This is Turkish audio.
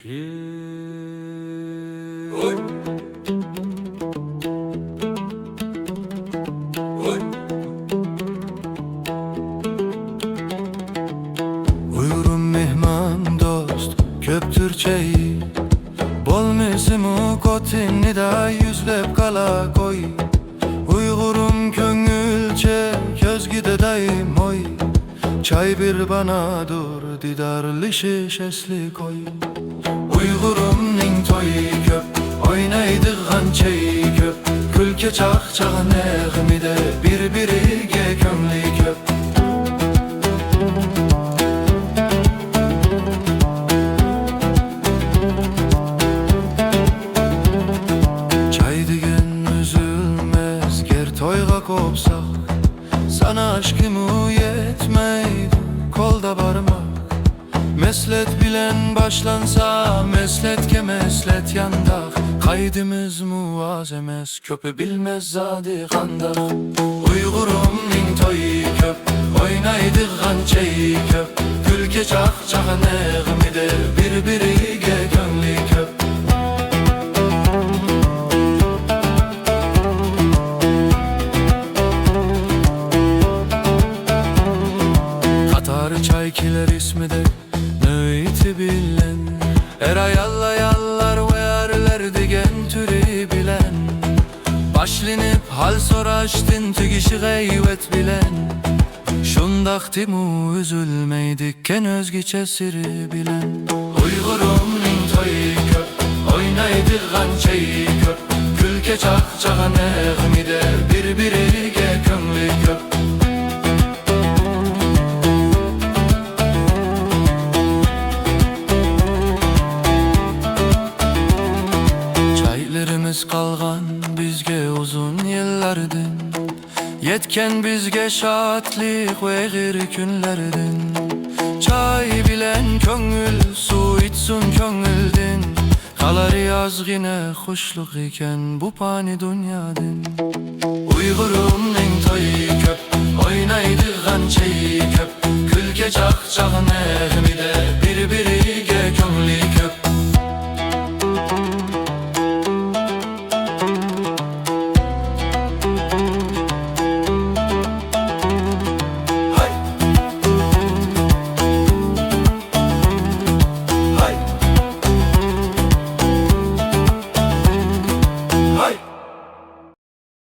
Oy. Oy. Buyurun mehman dost, köptür çayı. Bol mesimu kotini da yüzlep kala koy. Uygurum köngülçe, közgide dayım oy. Çay bir bana dur, didarlı şişesli koy. Uygurum ning toyu köp, oynaydıgan çayı köp. Külke çağ näğmide, bir-biriga köngli köp. Çay degen üzülmez, ger toyga kopsak. Sana aşkımı yetmeydi, kolda barmak. Meslet bilen başlansa, mesletke meslet yandak. Kaydımız muazemez, köpü bilmez zadi kandak. Uygurum ning toyu köp, oynaydıgan çayı köp. Külke çağ näğmide, bir-biriga köngli köp. Katarı çaykiler ismide nöyti bilen. Yalla yallar ve yarlar degen türü bilen. Başlinip hal soraştın tügişi gayvet bilen. Şundak timu üzülmeydikken özgeçe siri bilen. Uygurum ning toyu köp, oynaydıgan çayı köp. Külke çağ näğmide, bir-biriga köngli köp. Çaylarımız kalgan bizge uzun yıllardan. Yetken bizge şatlık ve gir günlerden. Çay bilen köngül, su içsun köngüldün. Kalar yazgine hoşluk iken bu pani dünyadan. Uygurum ning toyu köp, oynaydıgan çayı köp. Külke çağ näğmide,